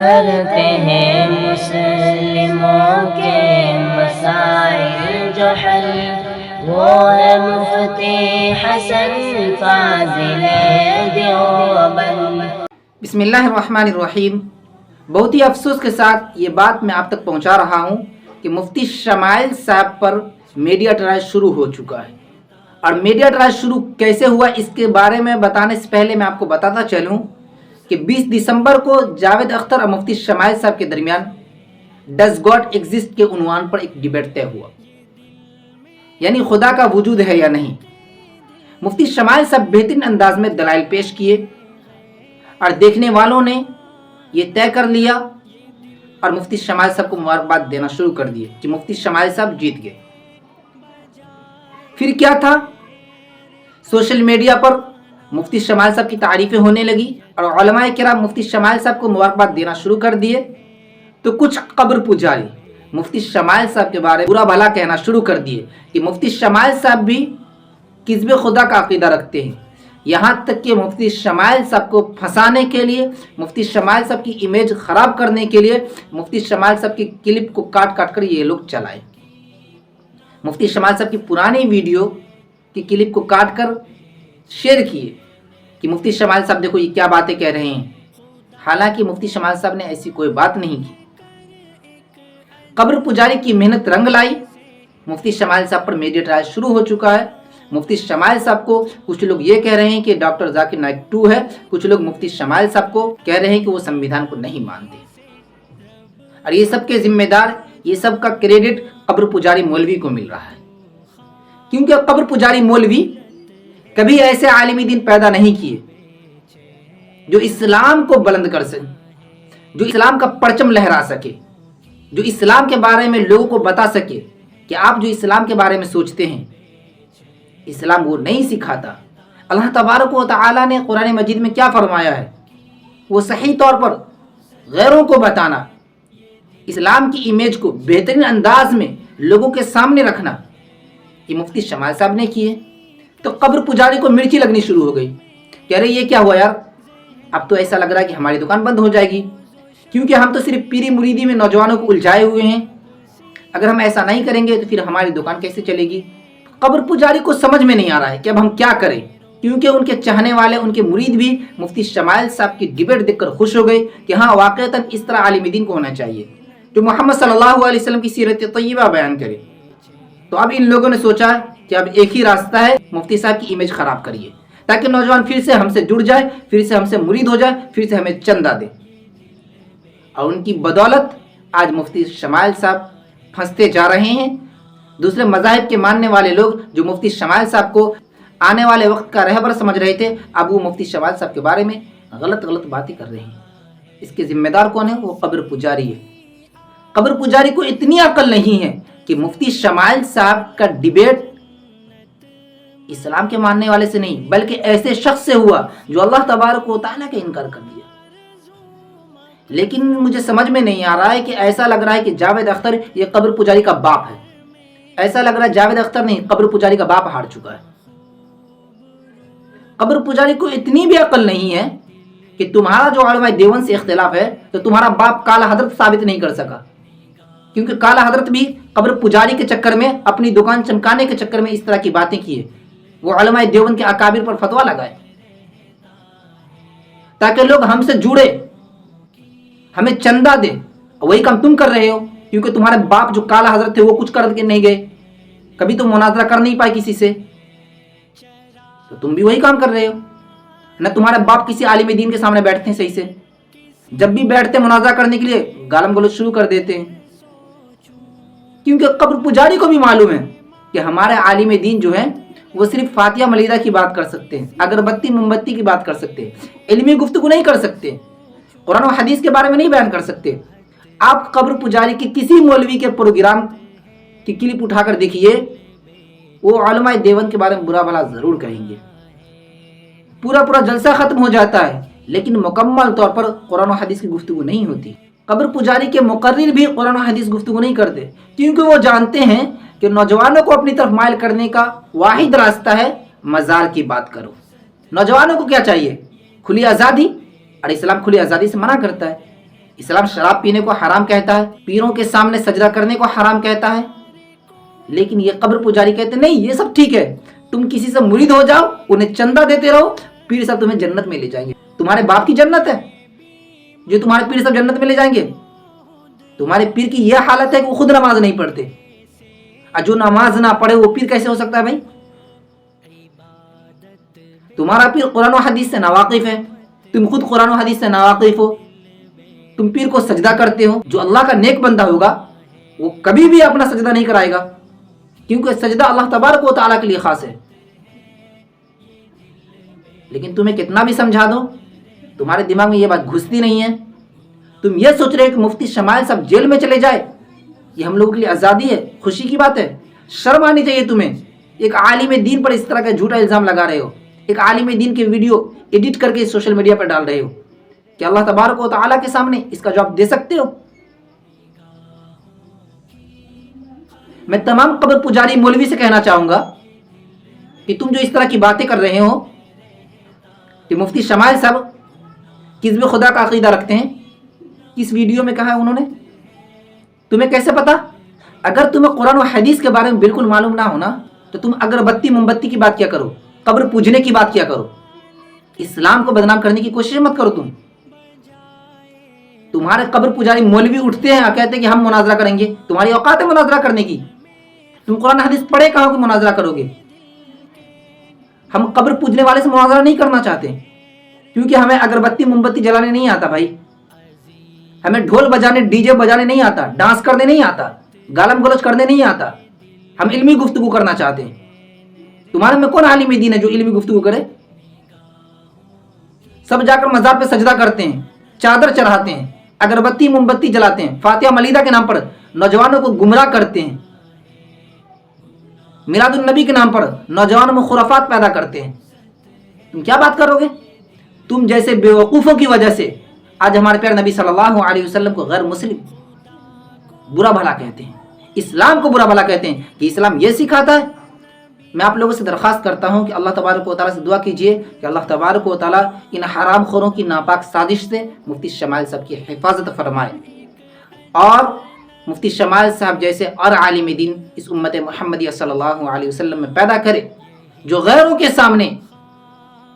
کرتے ہیں مسلموں کے مسائل جو حل، وہ ہے مفتی حسن فاضل دیوبند۔ بسم اللہ الرحمن الرحیم۔ بہت ہی افسوس کے ساتھ یہ بات میں آپ تک پہنچا رہا ہوں کہ مفتی شمائل صاحب پر میڈیا ٹرائل شروع ہو چکا ہے، اور میڈیا ٹرائل شروع کیسے ہوا اس کے بارے میں بتانے سے پہلے میں آپ کو بتاتا چلوں کہ 20 دسمبر کو جاوید اختر اور مفتی شمائل صاحب کے درمیان ڈز گاڈ ایگزسٹ کے عنوان پر ایک ڈیبیٹ طے ہوا، یعنی خدا کا وجود ہے یا نہیں۔ مفتی شمائل صاحب بہترین انداز میں دلائل پیش کیے اور دیکھنے والوں نے یہ طے کر لیا اور مفتی شمائل صاحب کو مبارکباد دینا شروع کر دیے کہ مفتی شمائل صاحب جیت گئے۔ پھر کیا تھا، سوشل میڈیا پر مفتی شمائل صاحب کی تعریفیں ہونے لگی اور علماء کرام مفتی شمائل صاحب کو مبارکباد دینا شروع کر دیے، تو کچھ قبر پجاری مفتی شمائل صاحب کے بارے میں برا بھلا کہنا شروع کر دیے کہ مفتی شمائل صاحب بھی کذب خدا کا عقیدہ رکھتے ہیں، یہاں تک کہ مفتی شمائل صاحب کو پھنسانے کے لیے، مفتی شمائل صاحب کی امیج خراب کرنے کے لیے مفتی شمائل صاحب کی کلپ کو کاٹ کاٹ کر یہ لوگ چلائے۔ مفتی شمائل صاحب کی پرانی ویڈیو کی کلپ کو کاٹ کر شیئر کیے کہ مفتی شمائل صاحب دیکھو یہ کیا باتیں کہہ رہے ہیں، حالانکہ مفتی شمائل صاحب نے ایسی کوئی بات نہیں کی۔ قبر پجاری کی محنت رنگ لائی، مفتی شمائل صاحب پر میڈیا ٹرائل شروع ہو چکا ہے۔ مفتی شمائل صاحب کو کچھ لوگ یہ کہہ رہے ہیں کہ ڈاکٹر ذاکر نائک 2 ہے، کچھ لوگ مفتی شمائل صاحب کو کہہ رہے ہیں کہ وہ سنویدھان کو نہیں مانتے، اور یہ سب کے ذمہ دار، یہ سب کا کریڈٹ قبر پجاری مولوی کو مل رہا ہے، کیونکہ قبر پجاری مولوی کبھی ایسے عالمی دین پیدا نہیں کیے جو اسلام کو بلند کر سکے، جو اسلام کا پرچم لہرا سکے، جو اسلام کے بارے میں لوگوں کو بتا سکے کہ آپ جو اسلام کے بارے میں سوچتے ہیں اسلام وہ نہیں سکھاتا۔ اللہ تبارک و تعالی نے قرآن مجید میں کیا فرمایا ہے، وہ صحیح طور پر غیروں کو بتانا، اسلام کی امیج کو بہترین انداز میں لوگوں کے سامنے رکھنا، یہ مفتی شمائل صاحب نے کیے۔ تو قبر پجاری کو مرچی لگنی شروع ہو گئی، کہہ رہے یہ کیا ہوا یار، اب تو ایسا لگ رہا ہے کہ ہماری دکان بند ہو جائے گی، کیونکہ ہم تو صرف پیری مریدی میں نوجوانوں کو الجھائے ہوئے ہیں، اگر ہم ایسا نہیں کریں گے تو پھر ہماری دکان کیسے چلے گی۔ قبر پجاری کو سمجھ میں نہیں آ رہا ہے کہ اب ہم کیا کریں، کیونکہ ان کے چاہنے والے، ان کے مرید بھی مفتی شمائل صاحب کی ڈیبیٹ دیکھ کر خوش ہو گئے کہ ہاں واقعتاً اس طرح عالم دین کو ہونا چاہیے جو محمد صلی اللہ علیہ وسلم کی سیرت طیبہ بیان کرے۔ تو اب ان لوگوں نے سوچا کہ اب ایک ہی راستہ ہے، مفتی صاحب کی امیج خراب کریے تاکہ نوجوان پھر سے ہم سے جڑ جائے، پھر سے ہم سے مرید ہو جائے، پھر سے ہمیں چندہ دے۔ اور ان کی بدولت آج مفتی شمائل صاحب پھنستے جا رہے ہیں۔ دوسرے مذاہب کے ماننے والے لوگ جو مفتی شمائل صاحب کو آنے والے وقت کا رہبر سمجھ رہے تھے، اب وہ مفتی شمائل صاحب کے بارے میں غلط باتیں کر رہے ہیں۔ اس کے ذمہ دار کون ہے؟ وہ قبر پجاری ہے۔ قبر پجاری کو اتنی عقل نہیں ہے کہ مفتی شمائل صاحب کا ڈیبیٹ اسلام کے ماننے والے سے نہیں بلکہ ایسے شخص سے ہوا جو اللہ تبارک و تعالیٰ کا انکار کر دیا۔ لیکن مجھے سمجھ میں نہیں آ رہا ہے کہ ایسا لگ رہا ہے کہ جاوید اختر یہ قبر پجاری کا باپ ہے، ایسا لگ رہا ہے جاوید اختر نہیں، قبر پجاری کا باپ ہار چکا ہے۔ قبر پجاری کو اتنی بھی عقل نہیں ہے کہ تمہارا جو علماء دیوبند سے اختلاف ہے تو تمہارا باپ کالا حضرت ثابت نہیں کر سکا، کیونکہ کالا حضرت بھی قبر پجاری کے چکر میں، اپنی دکان چمکانے کے چکر میں اس طرح کی باتیں کیے، وہ علماء دیوبند کے اکابر پر فتویٰ لگائے تاکہ لوگ ہم سے جڑے، ہمیں چندہ دے، وہی کام تم کر رہے ہو، کیونکہ تمہارے باپ جو کالا حضرت تھے وہ کچھ کر کے نہیں گئے، کبھی تم مناظرہ کر نہیں پائے کسی سے، تو تم بھی وہی کام کر رہے ہو۔ نہ تمہارے باپ کسی عالم دین کے سامنے بیٹھتے ہیں صحیح سے، جب بھی بیٹھتے مناظرہ کرنے کے لیے گالم گلوچ شروع کر دیتے ہیں، کیونکہ قبر پجاری کو بھی معلوم ہے کہ ہمارے عالم دین جو ہیں وہ صرف فاتحہ ملیدہ کی بات کر سکتے ہیں، اگربتی موم بتی کی بات کر سکتے ہیں، علمی گفتگو نہیں کر سکتے، قرآن و حدیث کے بارے میں نہیں بیان کر سکتے۔ آپ قبر پجاری کی کسی مولوی کے پروگرام کی کلپ اٹھا کر دیکھیے، وہ علماء دیوبند کے بارے میں برا بھلا ضرور کہیں گے، پورا جلسہ ختم ہو جاتا ہے لیکن مکمل طور پر قرآن و حدیث کی گفتگو نہیں ہوتی۔ قبر پجاری کے مقرر بھی قرآن و حدیث گفتگو نہیں کرتے، کیونکہ وہ جانتے ہیں کہ نوجوانوں کو اپنی طرف مائل کرنے کا واحد راستہ ہے مزار کی بات کرو۔ نوجوانوں کو کیا چاہیے؟ کھلی آزادی، اور اسلام کھلی آزادی سے منع کرتا ہے۔ اسلام شراب پینے کو حرام کہتا ہے، پیروں کے سامنے سجدہ کرنے کو حرام کہتا ہے، لیکن یہ قبر پجاری کہتے ہیں نہیں یہ سب ٹھیک ہے، تم کسی سے مرید ہو جاؤ، انہیں چندہ دیتے رہو، پیر صاحب تمہیں جنت میں لے جائیں گے۔ تمہارے باپ کی جنت ہے جو تمہارے پیر صاحب جنت میں لے جائیں گے؟ تمہارے پیر کی یہ حالت ہے کہ وہ خود نماز نہیں پڑھتے، اور جو نماز نہ پڑھے وہ پیر کیسے ہو سکتا ہے بھائی؟ تمہارا پیر قرآن و حدیث سے ناواقف ہے، تم خود قرآن و حدیث سے ناواقف ہو، تم پیر کو سجدہ کرتے ہو۔ جو اللہ کا نیک بندہ ہوگا وہ کبھی بھی اپنا سجدہ نہیں کرائے گا، کیونکہ سجدہ اللہ تبارک و تعالیٰ کے لیے خاص ہے۔ لیکن تمہیں کتنا بھی سمجھا دو تمہارے دماغ میں یہ بات گھستی نہیں ہے۔ تم یہ سوچ رہے ہو کہ مفتی شمائل صاحب جیل میں چلے جائے، یہ ہم لوگوں کے لیے آزادی ہے، خوشی کی بات ہے؟ شرم آنی چاہیے تمہیں۔ ایک عالم دین پر اس طرح کا جھوٹا الزام لگا رہے ہو، ایک عالم دین کے ویڈیو ایڈٹ کر کے سوشل میڈیا پر ڈال رہے ہو، کہ اللہ تبارک و تعالیٰ کے سامنے اس کا جواب دے سکتے ہو؟ میں تمام قبر پجاری مولوی سے کہنا چاہوں گا کہ تم جو اس طرح کی باتیں کر رہے ہو کہ مفتی شمائل صاحب کذب خدا کا عقیدہ رکھتے ہیں، کس ویڈیو میں کہا ہے انہوں نے؟ تمہیں کیسے پتا؟ اگر تمہیں قرآن و حدیث کے بارے میں بالکل معلوم نہ ہونا تو تم اگربتی موم بتی کی بات کیا کرو، قبر پوجنے کی بات کیا کرو، اسلام کو بدنام کرنے کی کوشش مت کرو۔ تمہارے قبر پجاری مولوی اٹھتے ہیں اور کہتے ہیں کہ ہم مناظرہ کریں گے، تمہاری اوقات ہے مناظرہ کرنے کی؟ تم قرآن حدیث پڑھے کہاں کہ مناظرہ کرو گے؟ ہم قبر پوجنے والے سے مناظرہ نہیں کرنا چاہتے، کیونکہ ہمیں اگربتی موم بتی جلانے نہیں آتا بھائی، ہمیں ڈھول بجانے ڈی جے بجانے نہیں آتا، ڈانس کرنے نہیں آتا، گالم گلوچ کرنے نہیں آتا، ہم علمی گفتگو کرنا چاہتے ہیں۔ تمہارے میں کون عالم دین ہے جو علمی گفتگو کرے؟ سب جا کر مزار پہ سجدہ کرتے ہیں، چادر چڑھاتے ہیں، اگربتی موم بتی جلاتے ہیں، فاتحہ ملیدہ کے نام پر نوجوانوں کو گمراہ کرتے ہیں، میلاد النبی کے نام پر نوجوانوں میں خرافات پیدا کرتے ہیں۔ تم کیا بات کرو گے؟ تم جیسے بیوقوفوں کی وجہ سے آج ہمارے پیارے نبی صلی اللہ علیہ وسلم کو غیر مسلم برا بھلا کہتے ہیں، اسلام کو برا بھلا کہتے ہیں کہ اسلام یہ سکھاتا ہے۔ میں آپ لوگوں سے درخواست کرتا ہوں کہ اللہ تبارک و تعالیٰ سے دعا کیجئے کہ اللہ تبارک و تعالیٰ ان حرام خوروں کی ناپاک سازش سے مفتی شمائل صاحب کی حفاظت فرمائے، اور مفتی شمائل صاحب جیسے اور عالم دین اس امت محمدیہ صلی اللہ علیہ وسلم میں پیدا کرے جو غیروں کے سامنے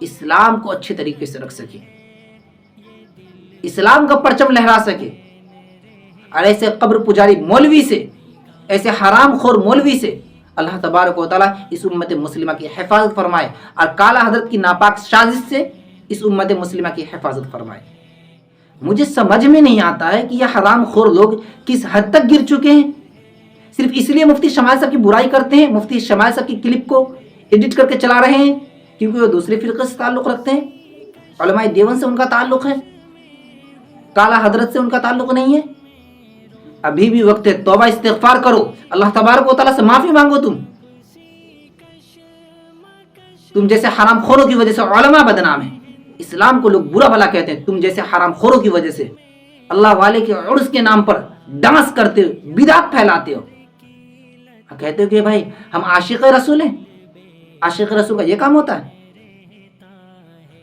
اسلام کو اچھے طریقے سے رکھ سکے، اسلام کا پرچم لہرا سکے، اور ایسے قبر پجاری مولوی سے، ایسے حرام خور مولوی سے اللہ تبارک و تعالیٰ اس امت مسلمہ کی حفاظت فرمائے، اور کالا حضرت کی ناپاک سازش سے اس امت مسلمہ کی حفاظت فرمائے۔ مجھے سمجھ میں نہیں آتا ہے کہ یہ حرام خور لوگ کس حد تک گر چکے ہیں، صرف اس لیے مفتی شمائل صاحب کی برائی کرتے ہیں، مفتی شمائل صاحب کی کلپ کو ایڈٹ کر کے چلا رہے ہیں کیونکہ وہ دوسرے فرقے سے تعلق رکھتے ہیں، علماء دیوبند سے ان کا تعلق ہے، کالا حضرت سے ان کا تعلق نہیں ہے۔ ابھی بھی وقت ہے، توبہ استغفار کرو، اللہ تبارک و تعالیٰ سے معافی مانگو۔ تم جیسے حرام خوروں کی وجہ سے علماء بدنام ہیں، اسلام کو لوگ برا بھلا کہتے ہیں، تم جیسے حرام خوروں کی وجہ سے اللہ والے کے عرس کے نام پر ڈانس کرتے ہو، بدعت پھیلاتے ہو، کہتے ہو کہ بھائی ہم عاشق رسول ہیں۔ عاشق رسول کا یہ کام ہوتا ہے؟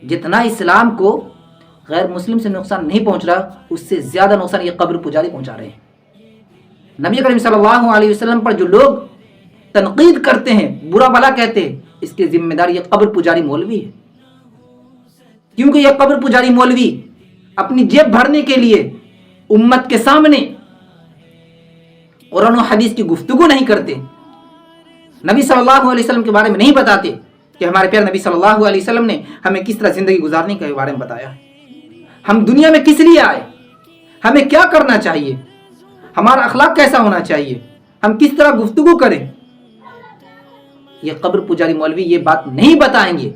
جتنا اسلام کو غیر مسلم سے نقصان نہیں پہنچ رہا، اس سے زیادہ نقصان یہ قبر پجاری پہنچا رہے ہیں۔ نبی کریم صلی اللہ علیہ وسلم پر جو لوگ تنقید کرتے ہیں، برا بھلا کہتے ہیں، اس کے ذمہ دار یہ قبر پجاری مولوی ہے، کیونکہ یہ قبر پجاری مولوی اپنی جیب بھرنے کے لیے امت کے سامنے قرآن و حدیث کی گفتگو نہیں کرتے، نبی صلی اللہ علیہ وسلم کے بارے میں نہیں بتاتے کہ ہمارے پیارے نبی صلی اللہ علیہ وسلم نے ہمیں کس طرح زندگی گزارنے کے بارے میں بتایا، ہم دنیا میں کس لیے آئے، ہمیں کیا کرنا چاہیے، ہمارا اخلاق کیسا ہونا چاہیے، ہم کس طرح گفتگو کریں۔ یہ قبر پجاری مولوی یہ بات نہیں بتائیں گے،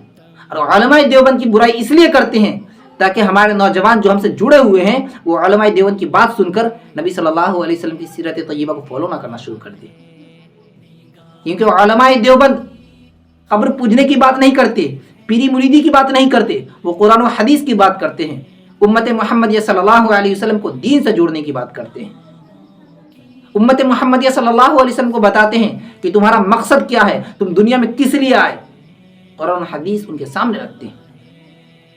اور علماء دیوبند کی برائی اس لیے کرتے ہیں تاکہ ہمارے نوجوان جو ہم سے جڑے ہوئے ہیں وہ علماء دیوبند کی بات سن کر نبی صلی اللہ علیہ وسلم کی سیرت طیبہ کو فالو نہ کرنا شروع کر دیں، کیونکہ علماء دیوبند قبر پوجنے کی بات نہیں کرتے، پیری مریدی کی بات نہیں کرتے، وہ قرآن و حدیث کی بات کرتے ہیں، امت محمدیہ صلی اللہ علیہ وسلم کو دین سے جوڑنے کی بات کرتے ہیں، امت محمدیہ صلی اللہ علیہ وسلم کو بتاتے ہیں کہ تمہارا مقصد کیا ہے، تم دنیا میں کس لیے آئے، قرآن و حدیث ان کے سامنے رکھتے ہیں۔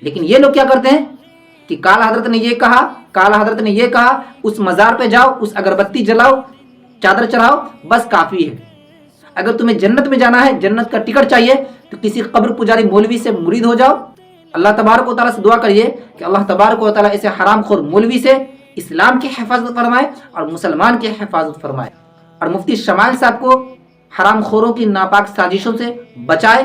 لیکن یہ لوگ کیا کرتے ہیں؟ کہ کالا حضرت نے یہ کہا اس مزار پہ جاؤ، اس اگربتی جلاؤ، چادر چڑھاؤ، بس کافی ہے۔ اگر تمہیں جنت میں جانا ہے، جنت کا ٹکٹ چاہیے، تو کسی قبر پجاری مولوی سے مرید ہو جاؤ۔ اللہ تبارک و تعالیٰ سے دعا کریے کہ اللہ تبارک و تعالیٰ اسے حرام خور مولوی سے اسلام کی حفاظت فرمائے اور مسلمان کی حفاظت فرمائے، اور مفتی شمائل صاحب کو حرام خوروں کی ناپاک سازشوں سے بچائے